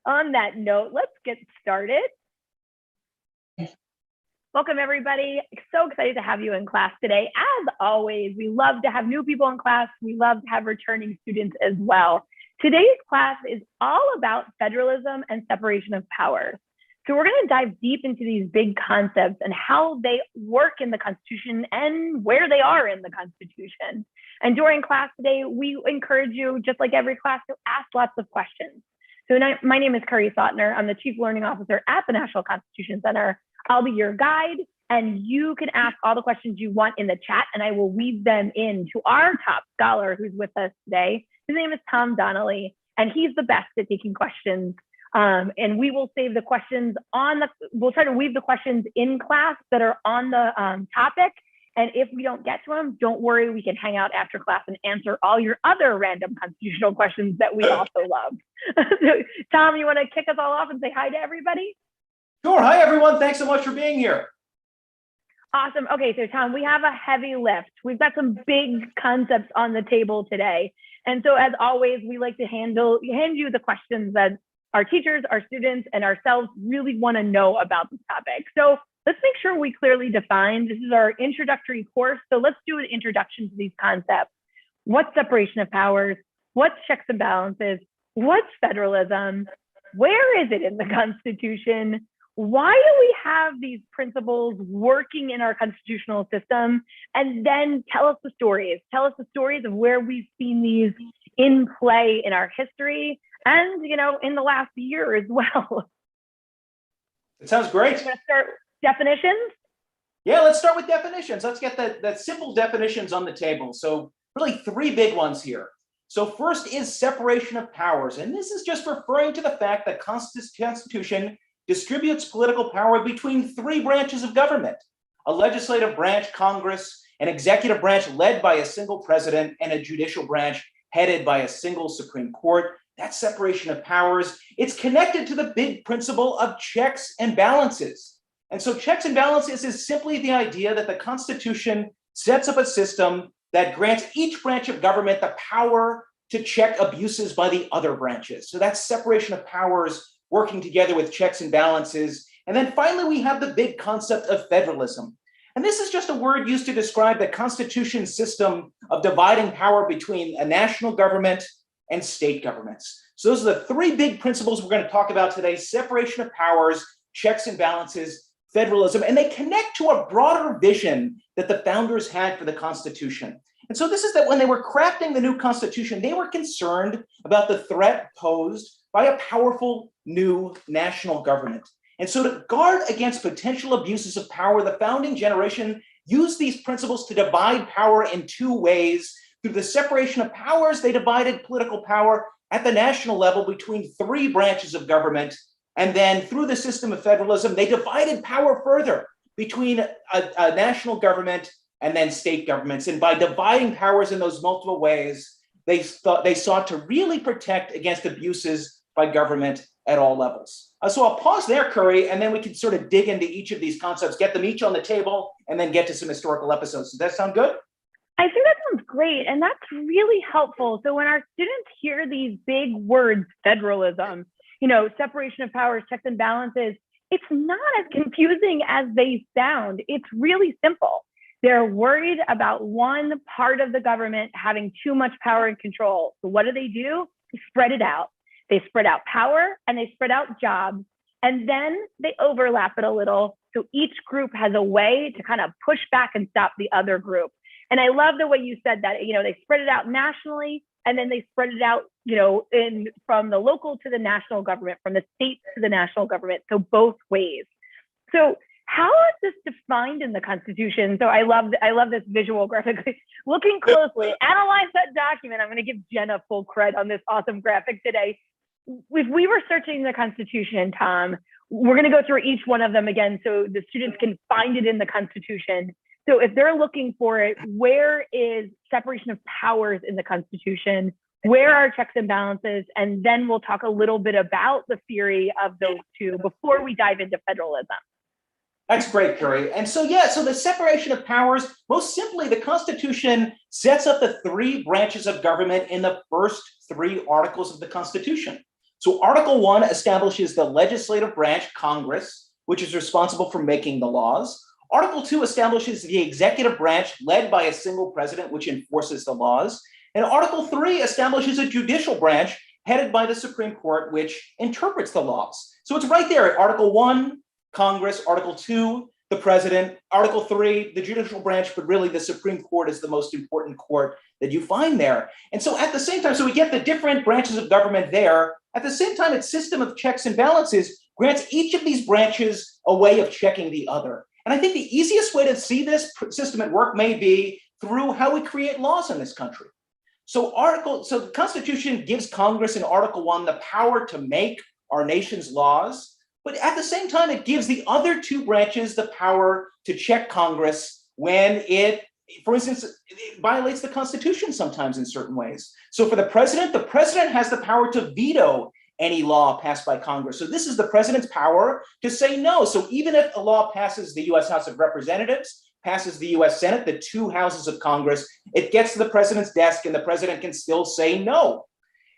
on that note, let's get started. Welcome, everybody. So excited to have you in class today. As always, we love to have new people in class. We love to have returning students as well. Today's class is all about federalism and separation of powers. So we're going to dive deep into these big concepts and how they work in the Constitution and where they are in the Constitution. And during class today, we encourage you, just like every class, to ask lots of questions. So my name is Curry Sautner. I'm the Chief Learning Officer at the National Constitution Center. I'll be your guide, and you can ask all the questions you want in the chat, and I will weave them into our top scholar who's with us today. His name is Tom Donnelly, and he's the best at taking questions. And we will save the questions we'll try to weave the questions in class that are on the topic. And if we don't get to them, don't worry, we can hang out after class and answer all your other random constitutional questions that we also love. So, Tom, you want to kick us all off and say hi to everybody? Sure. Hi, everyone. Thanks so much for being here. Awesome. Okay, so Tom, we have a heavy lift. We've got some big concepts on the table today. And so as always, we like to hand you the questions that our teachers, our students, and ourselves really want to know about the topic. So let's make sure we clearly define. This is our introductory course. So let's do an introduction to these concepts. What's separation of powers? What's checks and balances? What's federalism? Where is it in the Constitution? Why do we have these principles working in our constitutional system? And then tell us the stories. Tell us the stories of where we've seen these in play in our history and, in the last year as well. It sounds great. You want to start definitions? Yeah, let's start with definitions. Let's get that simple definitions on the table. So really three big ones here. So first is separation of powers. And this is just referring to the fact that Constitution distributes political power between three branches of government: a legislative branch, Congress, an executive branch led by a single president, and a judicial branch headed by a single Supreme Court. That's separation of powers. It's connected to the big principle of checks and balances. And so checks and balances is simply the idea that the Constitution sets up a system that grants each branch of government the power to check abuses by the other branches. So that's separation of powers, working together with checks and balances. And then finally, we have the big concept of federalism. And this is just a word used to describe the Constitution's system of dividing power between a national government and state governments. So those are the three big principles we're going to talk about today: separation of powers, checks and balances, federalism, and they connect to a broader vision that the founders had for the Constitution. And so this is that when they were crafting the new Constitution, they were concerned about the threat posed by a powerful new national government. And so to guard against potential abuses of power, the founding generation used these principles to divide power in two ways. Through the separation of powers, they divided political power at the national level between three branches of government. And then through the system of federalism, they divided power further between a national government and then state governments. And by dividing powers in those multiple ways, they sought to really protect against abuses by government at all levels. So I'll pause there, Curry, and then we can sort of dig into each of these concepts, get them each on the table, and then get to some historical episodes. Does that sound good? I think that sounds great, and that's really helpful. So when our students hear these big words, federalism, separation of powers, checks and balances, it's not as confusing as they sound. It's really simple. They're worried about one part of the government having too much power and control. So what do? They spread it out. They spread out power and they spread out jobs, and then they overlap it a little. So each group has a way to kind of push back and stop the other group. And I love the way you said that, they spread it out nationally, and then they spread it out, from the local to the national government, from the state to the national government. So both ways. So how is this defined in the Constitution? So I love this visual graphic. Looking closely, analyze that document. I'm going to give Jenna full credit on this awesome graphic today. If we were searching the Constitution, Tom, we're going to go through each one of them again so the students can find it in the Constitution. So if they're looking for it, where is separation of powers in the Constitution? Where are checks and balances? And then we'll talk a little bit about the theory of those two before we dive into federalism. That's great, Curry. And so, so the separation of powers, most simply, the Constitution sets up the three branches of government in the first three articles of the Constitution. So Article 1 establishes the legislative branch, Congress, which is responsible for making the laws. Article 2 establishes the executive branch led by a single president, which enforces the laws. And Article 3 establishes a judicial branch headed by the Supreme Court, which interprets the laws. So it's right there. Article 1, Congress. Article 2, the president. Article 3, the judicial branch, but really the Supreme Court is the most important court that you find there. And so at the same time, so we get the different branches of government there. At the same time, its system of checks and balances grants each of these branches a way of checking the other. And I think the easiest way to see this system at work may be through how we create laws in this country. So the Constitution gives Congress in Article 1 the power to make our nation's laws, but at the same time, it gives the other two branches the power to check Congress when it, for instance, it violates the Constitution sometimes in certain ways. So for the president has the power to veto any law passed by Congress. So this is the president's power to say no. So even if a law passes the US House of Representatives, passes the US Senate, the two houses of Congress, it gets to the president's desk and the president can still say no.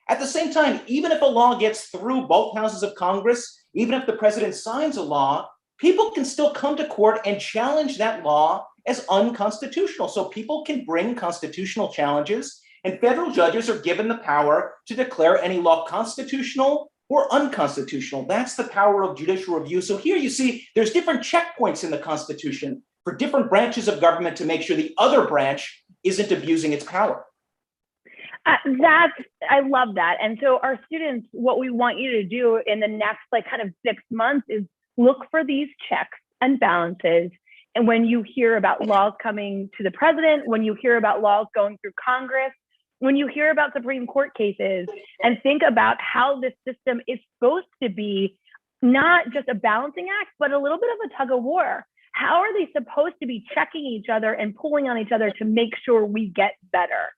At the same time, even if a law gets through both houses of Congress, even if the president signs a law, people can still come to court and challenge that law as unconstitutional. So people can bring constitutional challenges, and federal judges are given the power to declare any law constitutional or unconstitutional. That's the power of judicial review. So here you see there's different checkpoints in the Constitution for different branches of government to make sure the other branch isn't abusing its power. I love that. And so our students, what we want you to do in the next kind of 6 months is look for these checks and balances. And when you hear about laws coming to the president, when you hear about laws going through Congress, when you hear about Supreme Court cases, and think about how this system is supposed to be not just a balancing act, but a little bit of a tug of war. How are they supposed to be checking each other and pulling on each other to make sure we get better?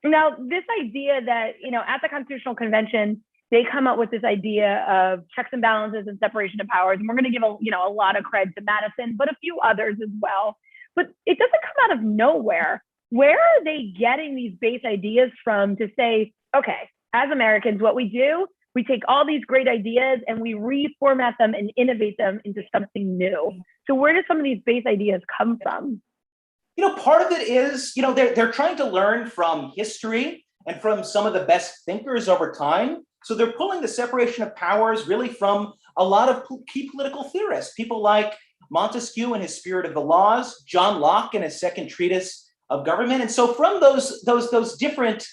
Now, this idea that, at the Constitutional Convention, they come up with this idea of checks and balances and separation of powers. And we're going to give a lot of credit to Madison, but a few others as well. But it doesn't come out of nowhere. Where are they getting these base ideas from to say, okay, as Americans, what we do, we take all these great ideas and we reformat them and innovate them into something new. So where do some of these base ideas come from? Part of it is, they're trying to learn from history and from some of the best thinkers over time. So they're pulling the separation of powers really from a lot of key political theorists, people like Montesquieu and his Spirit of the Laws, John Locke and his Second Treatise of Government. And so from those different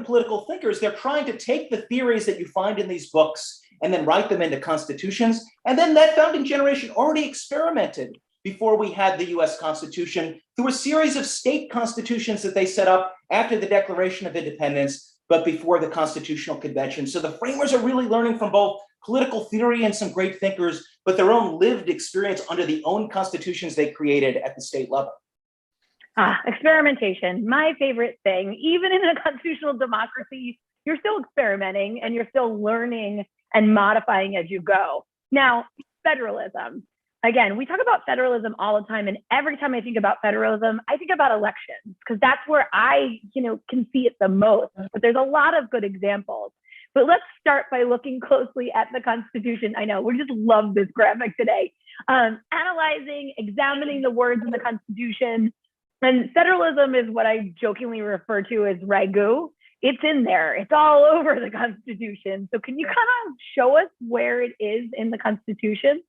political thinkers, they're trying to take the theories that you find in these books and then write them into constitutions. And then that founding generation already experimented before we had the US Constitution through a series of state constitutions that they set up after the Declaration of Independence, but before the Constitutional Convention. So the framers are really learning from both political theory and some great thinkers, but their own lived experience under the own constitutions they created at the state level. Experimentation, my favorite thing. Even in a constitutional democracy, you're still experimenting and you're still learning and modifying as you go. Now, federalism. Again, we talk about federalism all the time, and every time I think about federalism, I think about elections because that's where I, can see it the most. But there's a lot of good examples. But let's start by looking closely at the Constitution. I know we just love this graphic today. Analyzing, examining the words in the Constitution, and federalism is what I jokingly refer to as ragu. It's in there. It's all over the Constitution. So can you kind of show us where it is in the Constitution?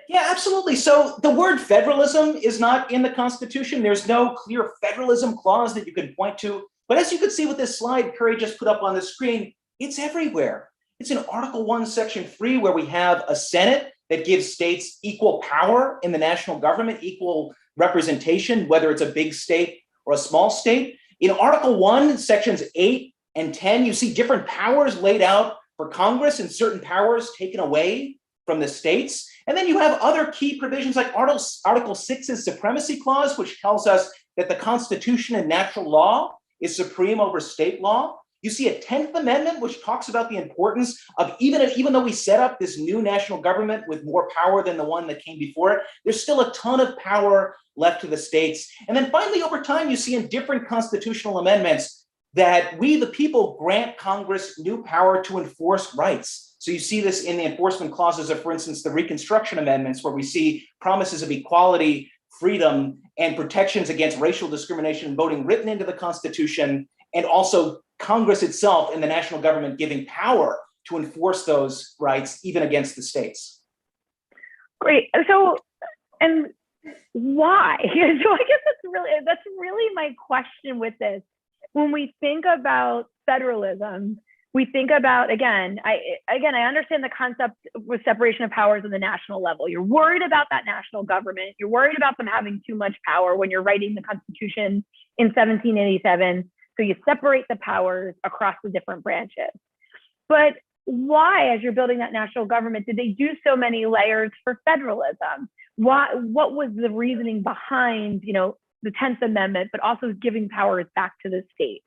Yeah, absolutely. So the word federalism is not in the Constitution. There's no clear federalism clause that you can point to. But as you can see with this slide Curry just put up on the screen, it's everywhere. It's in Article 1, Section 3, where we have a Senate that gives states equal power in the national government, equal representation, whether it's a big state or a small state. In Article 1, Sections 8 and 10, you see different powers laid out for Congress and certain powers taken away from the states. And then you have other key provisions like Article 6's Supremacy Clause, which tells us that the Constitution and natural law is supreme over state law. You see a 10th Amendment, which talks about the importance of even though we set up this new national government with more power than the one that came before it, there's still a ton of power left to the states. And then finally, over time, you see in different constitutional amendments, that we, the people, grant Congress new power to enforce rights. So you see this in the enforcement clauses of, for instance, the Reconstruction Amendments, where we see promises of equality, freedom, and protections against racial discrimination and voting written into the Constitution, and also Congress itself and the national government giving power to enforce those rights, even against the states. Great. So, and why? So I guess that's really my question with this. When we think about federalism, we think about, again, I understand the concept with separation of powers on the national level. You're worried about that national government. You're worried about them having too much power when you're writing the Constitution in 1787. So you separate the powers across the different branches. But why, as you're building that national government, did they do so many layers for federalism? What was the reasoning behind, the 10th Amendment, but also giving powers back to the state?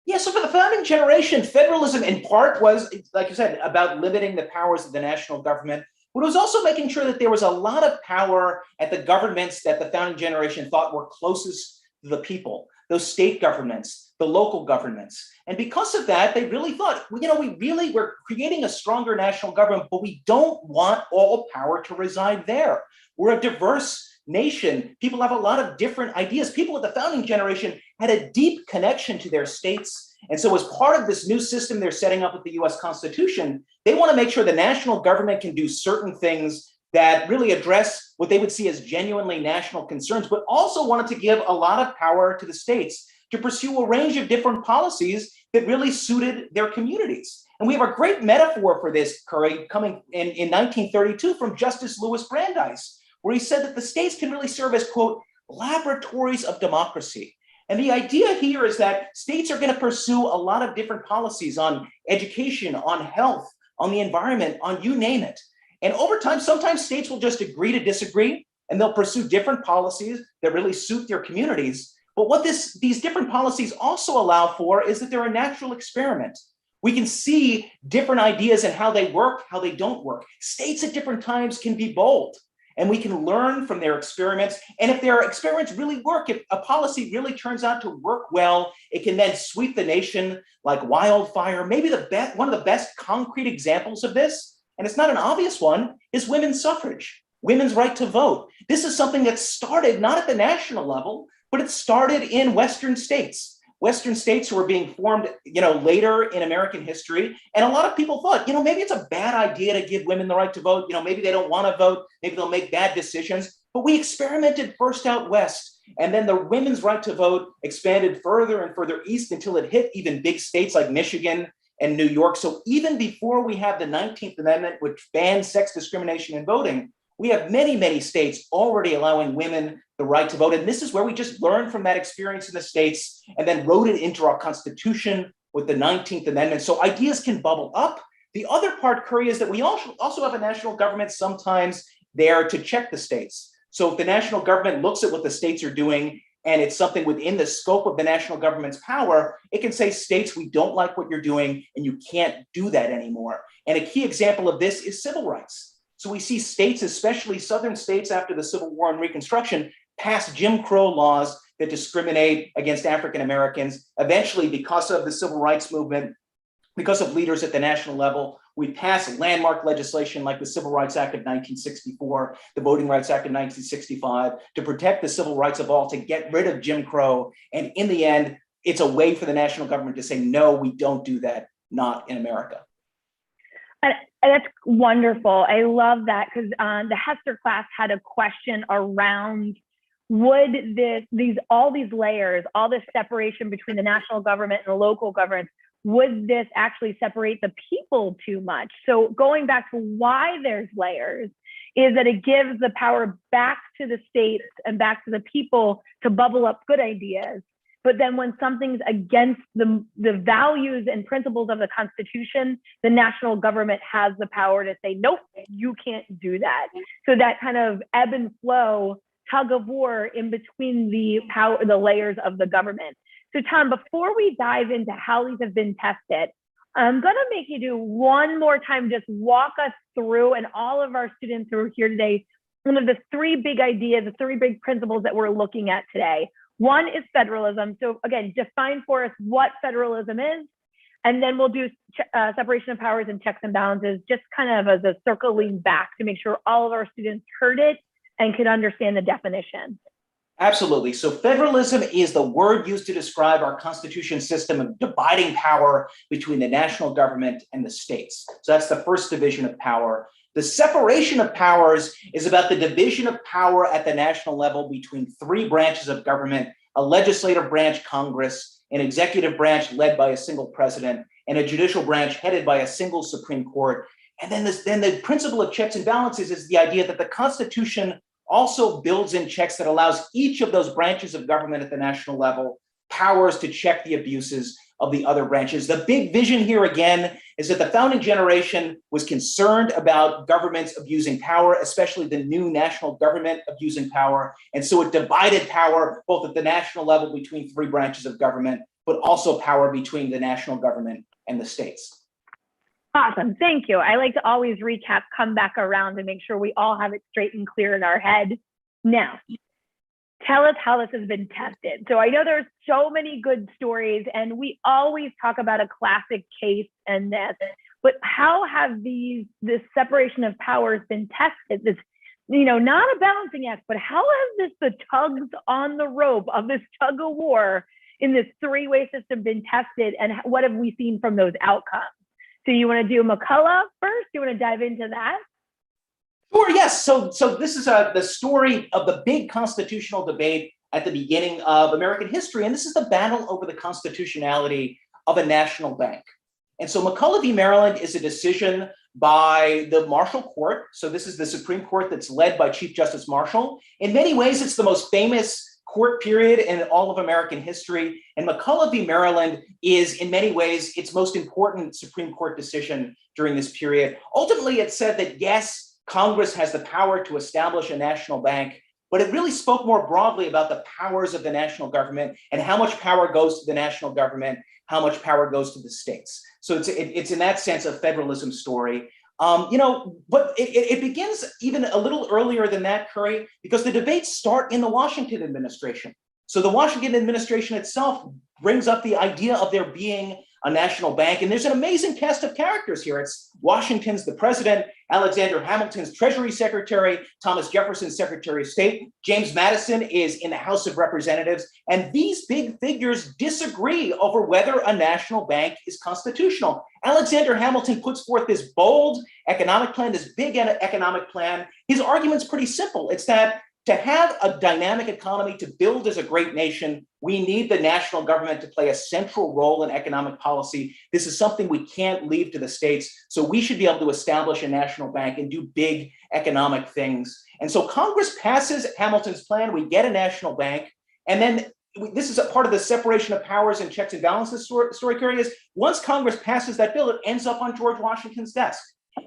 Yeah, so for the founding generation, federalism in part was, like you said, about limiting the powers of the national government, but it was also making sure that there was a lot of power at the governments that the founding generation thought were closest to the people, those state governments, the local governments. And because of that, they really thought, we're creating a stronger national government, but we don't want all power to reside there. We're a diverse nation. People have a lot of different ideas. People at the founding generation had a deep connection to their states. And so as part of this new system they're setting up with the US Constitution, they want to make sure the national government can do certain things that really address what they would see as genuinely national concerns, but also wanted to give a lot of power to the states to pursue a range of different policies that really suited their communities. And we have a great metaphor for this, Curry, coming in 1932 from Justice Louis Brandeis, where he said that the states can really serve as, quote, laboratories of democracy. And the idea here is that states are going to pursue a lot of different policies on education, on health, on the environment, on you name it. And over time, sometimes states will just agree to disagree, and they'll pursue different policies that really suit their communities. But what these different policies also allow for is that they're a natural experiment. We can see different ideas and how they work, how they don't work. States at different times can be bold, and we can learn from their experiments. And if their experiments really work, if a policy really turns out to work well, it can then sweep the nation like wildfire. Maybe one of the best concrete examples of this, and it's not an obvious one, is women's suffrage, women's right to vote. This is something that started not at the national level, but it started in Western states who were being formed, later in American history. And a lot of people thought, maybe it's a bad idea to give women the right to vote. Maybe they don't want to vote. Maybe they'll make bad decisions. But we experimented first out west, and then the women's right to vote expanded further and further east until it hit even big states like Michigan and New York. So even before we have the 19th Amendment, which bans sex discrimination in voting, we have many, many states already allowing women the right to vote. And this is where we just learned from that experience in the states and then wrote it into our Constitution with the 19th Amendment. So ideas can bubble up. The other part, Curry, is that we also have a national government sometimes there to check the states. So if the national government looks at what the states are doing and it's something within the scope of the national government's power, it can say, states, we don't like what you're doing and you can't do that anymore. And a key example of this is civil rights. So we see states, especially southern states after the Civil War and Reconstruction, pass Jim Crow laws that discriminate against African Americans. Eventually, because of the civil rights movement, because of leaders at the national level, we pass landmark legislation like the Civil Rights Act of 1964, the Voting Rights Act of 1965, to protect the civil rights of all, to get rid of Jim Crow. And in the end, it's a way for the national government to say, no, we don't do that, not in America. And that's wonderful. I love that, because the Hester class had a question around, would all these layers, all this separation between the national government and the local government, would this actually separate the people too much? So going back to why there's layers is that it gives the power back to the states and back to the people to bubble up good ideas. But then when something's against the values and principles of the Constitution, the national government has the power to say, nope, you can't do that. So that kind of ebb and flow, tug of war in between the layers of the government. So Tom, before we dive into how these have been tested, I'm gonna make you do one more time, just walk us through, and all of our students who are here today, one of the three big ideas, the three big principles that we're looking at today. One is federalism. So again, define for us what federalism is, and then we'll do separation of powers and checks and balances, just kind of as a circling back to make sure all of our students heard it and could understand the definition. Absolutely. So federalism is the word used to describe our constitution system of dividing power between the national government and the states. So that's the first division of power. The separation of powers is about the division of power at the national level between three branches of government: a legislative branch, Congress, an executive branch led by a single president, and a judicial branch headed by a single Supreme Court. And then the principle of checks and balances is the idea that the Constitution also builds in checks that allows each of those branches of government at the national level powers to check the abuses of the other branches. The big vision here again is that the founding generation was concerned about governments abusing power, especially the new national government abusing power. And so it divided power both at the national level between three branches of government, but also power between the national government and the states. Awesome, thank you. I like to always recap, come back around, and make sure we all have it straight and clear in our head. Now, tell us how this has been tested. So I know there's so many good stories, and we always talk about a classic case and this, but how have this separation of powers been tested? This, not a balancing act, but how has the tugs on the rope of this tug of war in this three-way system been tested, and what have we seen from those outcomes? So you want to do McCulloch first? You want to dive into that? Sure, yes. So this is the story of the big constitutional debate at the beginning of American history. And this is the battle over the constitutionality of a national bank. And so McCulloch v. Maryland is a decision by the Marshall Court. So this is the Supreme Court that's led by Chief Justice Marshall. In many ways, it's the most famous court period in all of American history. And McCulloch v. Maryland is, in many ways, its most important Supreme Court decision during this period. Ultimately, it said that, yes, Congress has the power to establish a national bank, but it really spoke more broadly about the powers of the national government and how much power goes to the national government, how much power goes to the states. So it's in that sense a federalism story. But it begins even a little earlier than that, Curry, because the debates start in the Washington administration. So the Washington administration itself brings up the idea of there being a national bank. And there's an amazing cast of characters here. It's Washington's the president, Alexander Hamilton's Treasury Secretary, Thomas Jefferson's Secretary of State, James Madison is in the House of Representatives. And these big figures disagree over whether a national bank is constitutional. Alexander Hamilton puts forth this bold economic plan, this big economic plan. His argument's pretty simple. It's that to have a dynamic economy, to build as a great nation, we need the national government to play a central role in economic policy. This is something we can't leave to the states. So we should be able to establish a national bank and do big economic things. And so Congress passes Hamilton's plan. We get a national bank. And then this is a part of the separation of powers and checks and balances story, Carrie, is once Congress passes that bill, it ends up on George Washington's desk.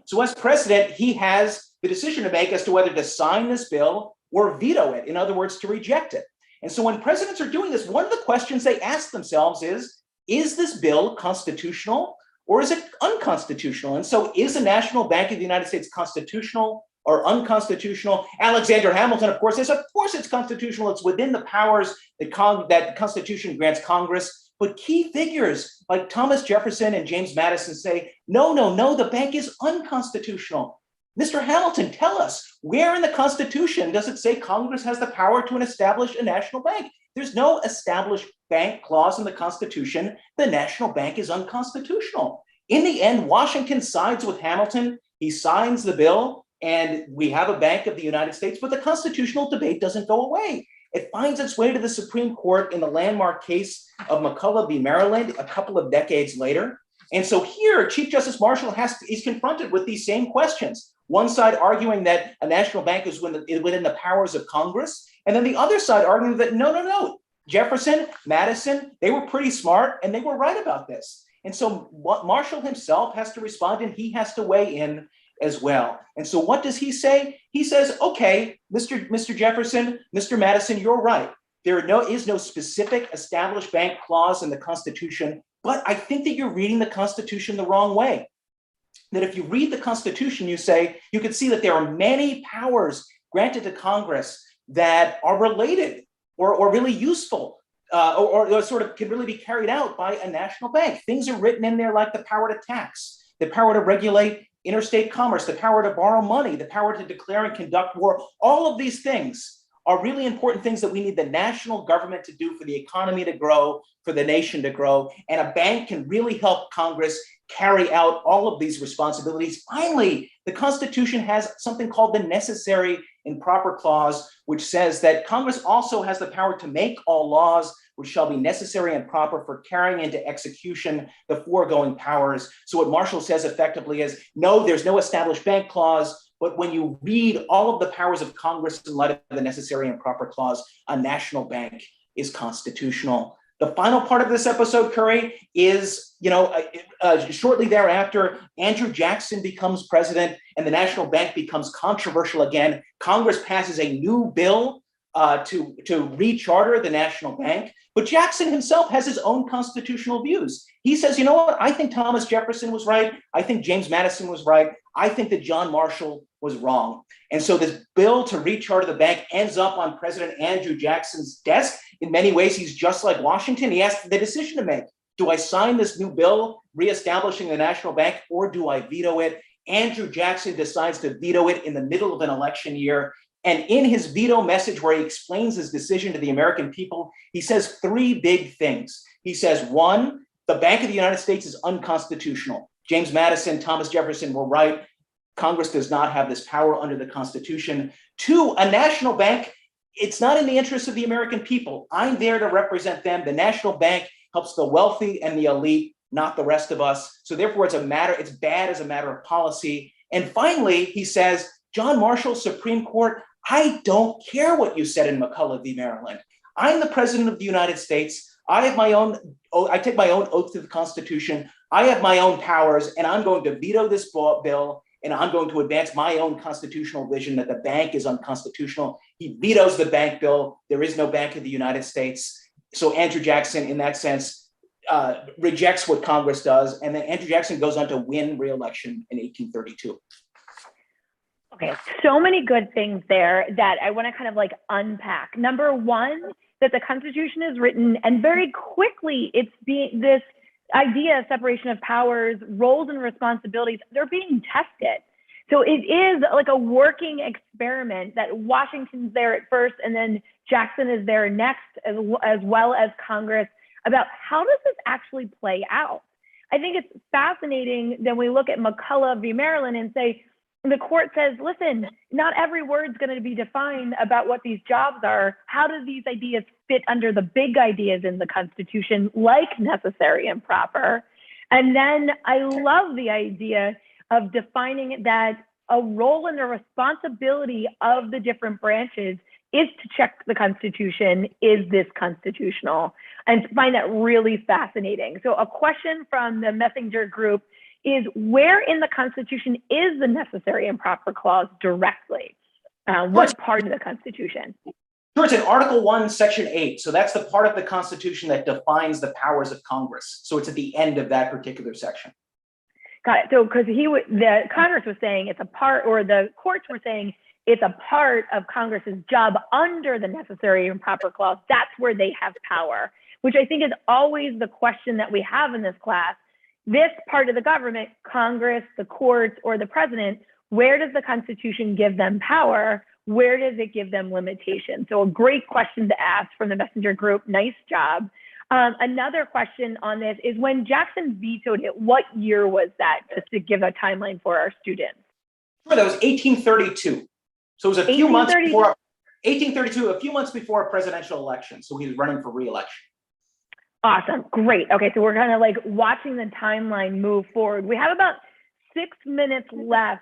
So as president, he has the decision to make as to whether to sign this bill or veto it, in other words, to reject it. And so when presidents are doing this, one of the questions they ask themselves is this bill constitutional or is it unconstitutional? And so is the National Bank of the United States constitutional or unconstitutional? Alexander Hamilton, of course, says, of course it's constitutional. It's within the powers that the Constitution grants Congress. But key figures like Thomas Jefferson and James Madison say, no, the bank is unconstitutional. Mr. Hamilton, tell us, where in the Constitution does it say Congress has the power to establish a national bank? There's no established bank clause in the Constitution. The national bank is unconstitutional. In the end, Washington sides with Hamilton. He signs the bill, and we have a Bank of the United States, but the constitutional debate doesn't go away. It finds its way to the Supreme Court in the landmark case of McCulloch v. Maryland a couple of decades later. And so here, Chief Justice Marshall is confronted with these same questions. One side arguing that a national bank is within the powers of Congress, and then the other side arguing that no. Jefferson, Madison, they were pretty smart and they were right about this. And so Marshall himself has to respond and he has to weigh in as well. And so what does he say? He says, okay, Mr. Jefferson, Mr. Madison, you're right. There is no specific established bank clause in the Constitution, but I think that you're reading the Constitution the wrong way. That if you read the Constitution, you can see that there are many powers granted to Congress that are related or really useful, or sort of can really be carried out by a national bank. Things are written in there like the power to tax, the power to regulate interstate commerce, the power to borrow money, the power to declare and conduct war. All of these things are really important things that we need the national government to do for the economy to grow, for the nation to grow. And a bank can really help Congress carry out all of these responsibilities. Finally, the Constitution has something called the necessary and proper clause, which says that Congress also has the power to make all laws which shall be necessary and proper for carrying into execution the foregoing powers. So what Marshall says effectively is, no, there's no established bank clause, but when you read all of the powers of Congress in light of the necessary and proper clause, a national bank is constitutional. The final part of this episode, Curry, is, shortly thereafter, Andrew Jackson becomes president and the national bank becomes controversial again. Congress passes a new bill to recharter the national bank. But Jackson himself has his own constitutional views. He says, you know what? I think Thomas Jefferson was right. I think James Madison was right. I think that John Marshall was wrong. And so this bill to recharter the bank ends up on President Andrew Jackson's desk. In many ways, he's just like Washington. He has the decision to make. Do I sign this new bill reestablishing the national bank, or do I veto it? Andrew Jackson decides to veto it in the middle of an election year. And in his veto message, where he explains his decision to the American people, he says three big things. He says, one, the Bank of the United States is unconstitutional. James Madison, Thomas Jefferson were right. Congress does not have this power under the Constitution. Two, a national bank, it's not in the interest of the American people. I'm there to represent them. The national bank helps the wealthy and the elite, not the rest of us. So therefore, it's bad as a matter of policy. And finally, he says, John Marshall, Supreme Court, I don't care what you said in McCulloch v. Maryland. I'm the president of the United States. I take my own oath to the Constitution. I have my own powers, and I'm going to veto this bill, and I'm going to advance my own constitutional vision that the bank is unconstitutional. He vetoes the bank bill. There is no Bank of the United States. So Andrew Jackson, in that sense, rejects what Congress does. And then Andrew Jackson goes on to win re-election in 1832. Okay, so many good things there that I want to kind of like unpack. Number one, that the Constitution is written, and very quickly this idea of separation of powers, roles and responsibilities, they're being tested. So it is like a working experiment that Washington's there at first, and then Jackson is there next, as well as Congress, about how does this actually play out? I think it's fascinating that we look at McCulloch v. Maryland and say, the court says, listen, not every word's going to be defined about what these jobs are. How do these ideas fit under the big ideas in the Constitution, like necessary and proper? And then I love the idea of defining that a role and a responsibility of the different branches is to check the Constitution. Is this constitutional? And find that really fascinating. So a question from the Messenger group is, where in the Constitution is the necessary and proper clause directly? What part of the Constitution? Sure, it's in Article 1, Section 8. So that's the part of the Constitution that defines the powers of Congress. So it's at the end of that particular section. Got it. So because the Congress was saying it's a part, or the courts were saying it's a part of Congress's job under the necessary and proper clause. That's where they have power, which I think is always the question that we have in this class. This part of the government, Congress, the courts, or the president, where does the Constitution give them power? Where does it give them limitations? So a great question to ask from the Messenger group. Nice job. Another question on this is, when Jackson vetoed it, what year was that? Just to give a timeline for our students. Sure, that was 1832. So it was a few months before 1832, a few months before a presidential election. So he was running for re-election. Awesome. Great. Okay. So we're kind of like watching the timeline move forward. We have about 6 minutes left.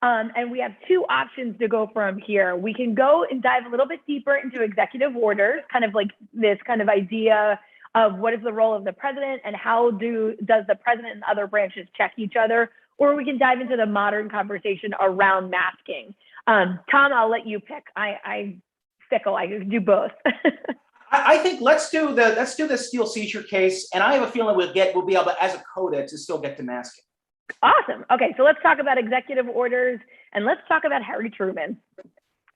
And we have two options to go from here. We can go and dive a little bit deeper into executive orders, kind of like this kind of idea of what is the role of the president and how does the president and other branches check each other, or we can dive into the modern conversation around masking. Tom, I'll let you pick. I'm fickle. I can do both. I think let's do the steel seizure case, and I have a feeling we'll be able to, as a coda, to still get to masking. Awesome. Okay, so let's talk about executive orders, and let's talk about Harry Truman.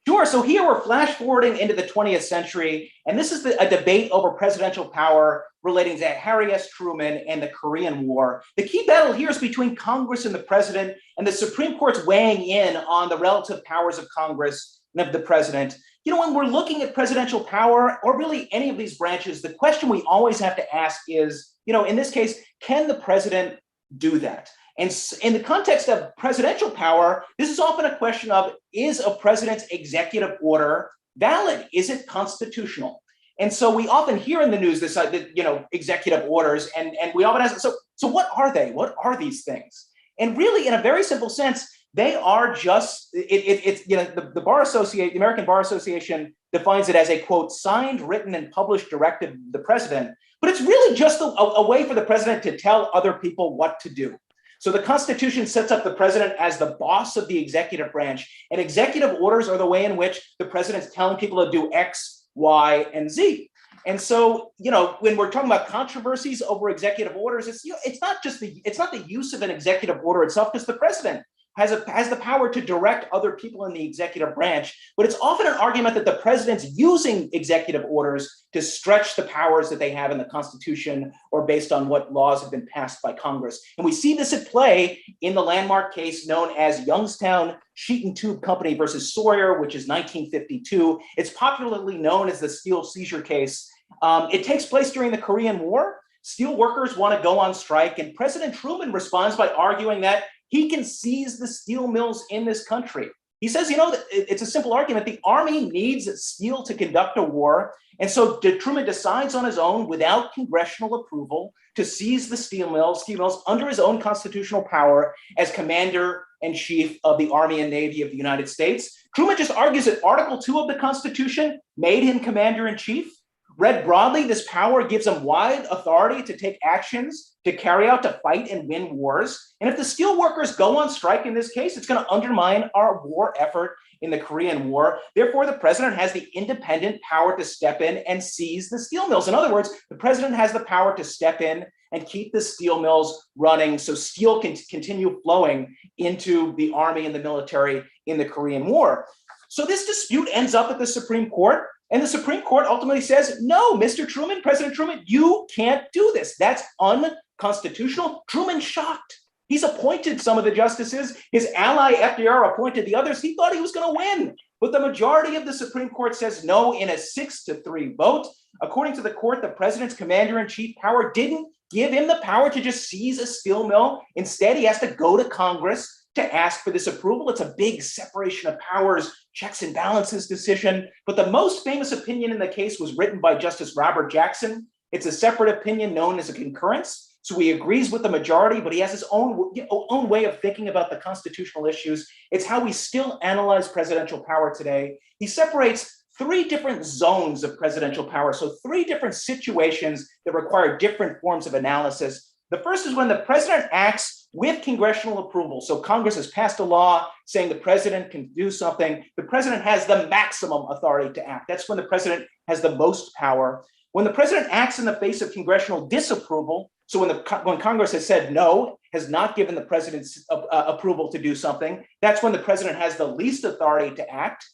Sure. So here we're flash forwarding into the 20th century, and this is a debate over presidential power relating to Harry S. Truman and the Korean War. The key battle here is between Congress and the president, and the Supreme Court's weighing in on the relative powers of Congress and of the president. You know, when we're looking at presidential power, or really any of these branches, the question we always have to ask is, you know, in this case, can the president do that? And in the context of presidential power, this is often a question of, is a president's executive order valid? Is it constitutional? And so we often hear in the news this, you know, executive orders, and we often ask, so what are they? What are these things? And really, in a very simple sense, they are just, it's, you know, the Bar Association, the American Bar Association defines it as a, quote, signed, written, and published directive of the president. But it's really just a way for the president to tell other people what to do. So the Constitution sets up the president as the boss of the executive branch, and executive orders are the way in which the president's telling people to do X, Y, and Z. And so, you know, when we're talking about controversies over executive orders, it's, you know, it's not the use of an executive order itself, because the president has the power to direct other people in the executive branch, but it's often an argument that the president's using executive orders to stretch the powers that they have in the Constitution or based on what laws have been passed by Congress. And we see this at play in the landmark case known as Youngstown Sheet and Tube Company versus Sawyer, which is 1952. It's popularly known as the steel seizure case. It takes place during the Korean War. Steel workers want to go on strike, and President Truman responds by arguing that he can seize the steel mills in this country. He says, you know, it's a simple argument. The army needs steel to conduct a war. And so Truman decides on his own, without congressional approval, to seize the steel mills under his own constitutional power as commander in chief of the Army and Navy of the United States. Truman just argues that Article 2 of the Constitution made him commander in chief. Read broadly, this power gives him wide authority to take actions to carry out, to fight and win wars. And if the steel workers go on strike in this case, it's going to undermine our war effort in the Korean War. Therefore, the president has the independent power to step in and seize the steel mills. In other words, the president has the power to step in and keep the steel mills running so steel can continue flowing into the army and the military in the Korean War. So this dispute ends up at the Supreme Court. And the Supreme Court ultimately says, no, Mr. Truman, President Truman, you can't do this. That's unconstitutional. Truman's shocked. He's appointed some of the justices. His ally FDR appointed the others. He thought he was going to win. But the majority of the Supreme Court says no in a 6-3 vote. According to the court, the president's commander-in-chief power didn't give him the power to just seize a steel mill. Instead, he has to go to Congress to ask for this approval. It's a big separation of powers, checks and balances decision. But the most famous opinion in the case was written by Justice Robert Jackson. It's a separate opinion known as a concurrence. So he agrees with the majority, but he has his own way of thinking about the constitutional issues. It's how we still analyze presidential power today. He separates 3 different zones of presidential power. So 3 different situations that require different forms of analysis. The first is when the president acts with congressional approval. So Congress has passed a law saying the president can do something. The president has the maximum authority to act. That's when the president has the most power. When the president acts in the face of congressional disapproval, so when Congress has said no, has not given the president's approval to do something, that's when the president has the least authority to act.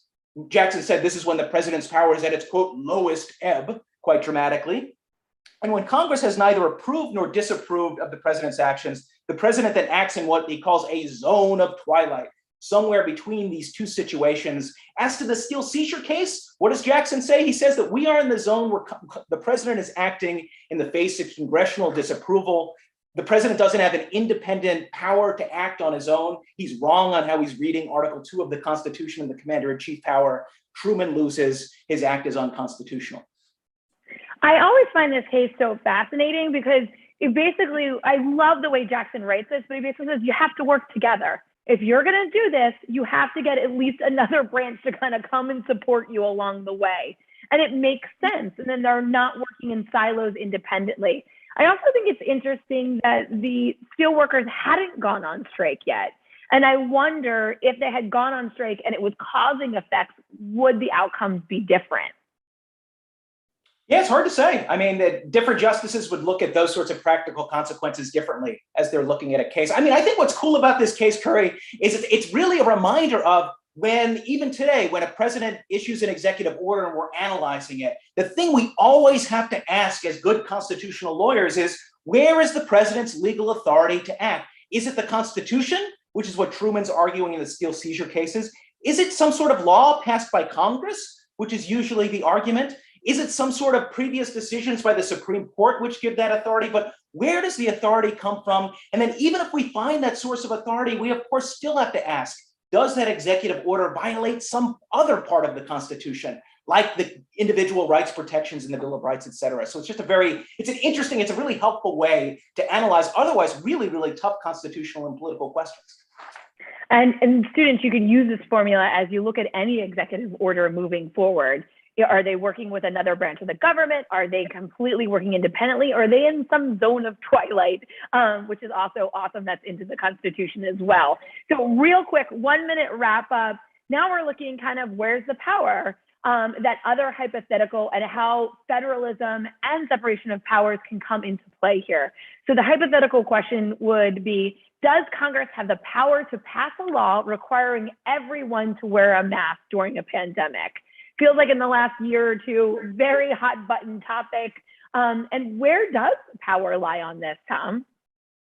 Jackson said this is when the president's power is at its, quote, lowest ebb, quite dramatically. And when Congress has neither approved nor disapproved of the president's actions, the president then acts in what he calls a zone of twilight, somewhere between these 2 situations. As to the steel seizure case, what does Jackson say? He says that we are in the zone where the president is acting in the face of congressional disapproval. The president doesn't have an independent power to act on his own. He's wrong on how he's reading Article 2 of the Constitution and the commander-in-chief power. Truman loses. His act is unconstitutional. I always find this case so fascinating because it basically, I love the way Jackson writes this, but he basically says you have to work together. If you're going to do this, you have to get at least another branch to kind of come and support you along the way. And it makes sense. And then they're not working in silos independently. I also think it's interesting that the steelworkers hadn't gone on strike yet. And I wonder if they had gone on strike and it was causing effects, would the outcomes be different? Yeah, it's hard to say. I mean, the different justices would look at those sorts of practical consequences differently as they're looking at a case. I mean, I think what's cool about this case, Curry, is it's really a reminder of when even today, when a president issues an executive order and we're analyzing it, the thing we always have to ask as good constitutional lawyers is, where is the president's legal authority to act? Is it the Constitution, which is what Truman's arguing in the steel seizure cases? Is it some sort of law passed by Congress, which is usually the argument? Is it some sort of previous decisions by the Supreme Court which give that authority? But where does the authority come from? And then even if we find that source of authority, we of course still have to ask, does that executive order violate some other part of the Constitution, like the individual rights protections in the Bill of Rights, et cetera? So it's just it's a really helpful way to analyze otherwise really, really tough constitutional and political questions. And students, you can use this formula as you look at any executive order moving forward. Are they working with another branch of the government? Are they completely working independently? Or are they in some zone of twilight, which is also awesome, that's into the Constitution as well. So real quick, 1 minute wrap up. Now we're looking kind of where's the power, that other hypothetical, and how federalism and separation of powers can come into play here. So the hypothetical question would be, does Congress have the power to pass a law requiring everyone to wear a mask during a pandemic? Feels like in the last year or two, very hot button topic. And where does power lie on this, Tom?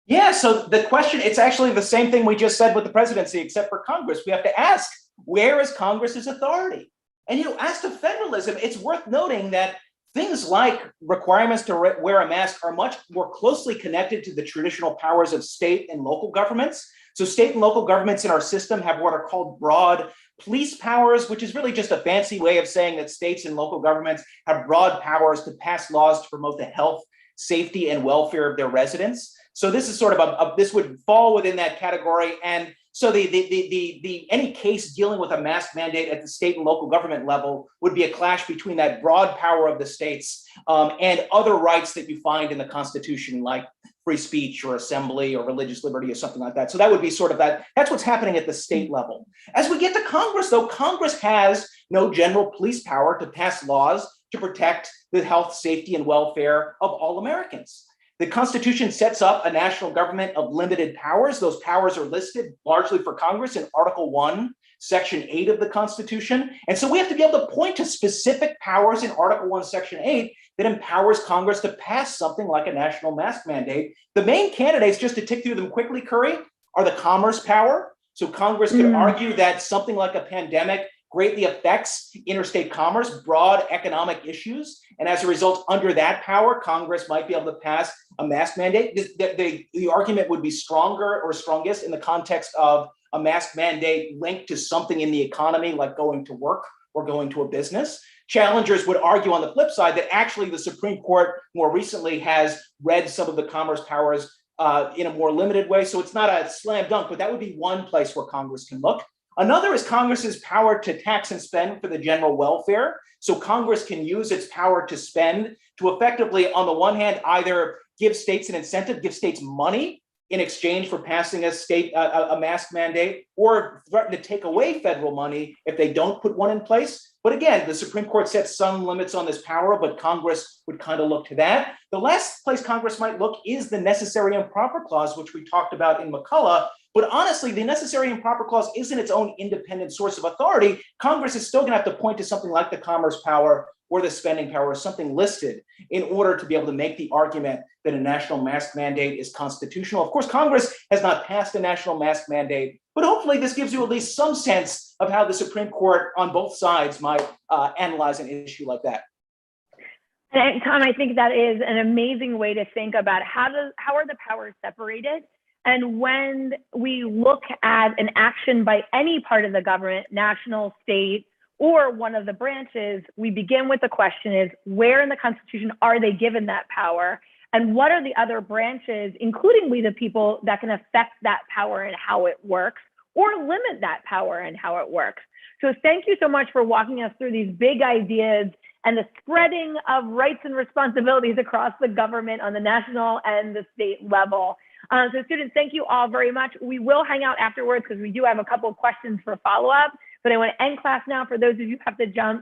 Yeah, so the question, it's actually the same thing we just said with the presidency, except for Congress. We have to ask, where is Congress's authority? And as to federalism, it's worth noting that things like requirements to wear a mask are much more closely connected to the traditional powers of state and local governments. So state and local governments in our system have what are called broad police powers, which is really just a fancy way of saying that states and local governments have broad powers to pass laws to promote the health, safety, and welfare of their residents. So this is sort of this would fall within that category. And so any case dealing with a mask mandate at the state and local government level would be a clash between that broad power of the states and other rights that you find in the Constitution, like free speech or assembly or religious liberty or something like that. So that would be sort of that's what's happening at the state level. As we get to Congress, though, Congress has no general police power to pass laws to protect the health, safety, and welfare of all Americans. The Constitution sets up a national government of limited powers. Those powers are listed largely for Congress in Article 1, Section 8 of the Constitution. And so we have to be able to point to specific powers in Article 1, Section 8 that empowers Congress to pass something like a national mask mandate. The main candidates, just to tick through them quickly, Curry, are the commerce power. So Congress could argue that something like a pandemic greatly affects interstate commerce, broad economic issues. And as a result, under that power, Congress might be able to pass a mask mandate. The argument would be stronger or strongest in the context of a mask mandate linked to something in the economy, like going to work or going to a business. Challengers would argue on the flip side that actually the Supreme Court more recently has read some of the commerce powers in a more limited way. So it's not a slam dunk, but that would be one place where Congress can look. Another is Congress's power to tax and spend for the general welfare. So Congress can use its power to spend to effectively, on the one hand, either give states an incentive, give states money in exchange for passing a mask mandate, or threaten to take away federal money if they don't put one in place. But again, the Supreme Court sets some limits on this power, but Congress would kind of look to that. The last place Congress might look is the necessary and proper clause, which we talked about in McCulloch. But honestly, the necessary and proper clause isn't its own independent source of authority. Congress is still going to have to point to something like the commerce power or the spending power, or something listed, in order to be able to make the argument that a national mask mandate is constitutional. Of course, Congress has not passed a national mask mandate, but hopefully this gives you at least some sense of how the Supreme Court on both sides might analyze an issue like that. And Tom, I think that is an amazing way to think about how are the powers separated? And when we look at an action by any part of the government, national, state, or one of the branches, we begin with the question is, where in the Constitution are they given that power? And what are the other branches, including we the people, that can affect that power and how it works, or limit that power and how it works? So thank you so much for walking us through these big ideas and the spreading of rights and responsibilities across the government on the national and the state level. So students, thank you all very much. We will hang out afterwards because we do have a couple of questions for follow-up, but I want to end class now. For those of you who have to jump,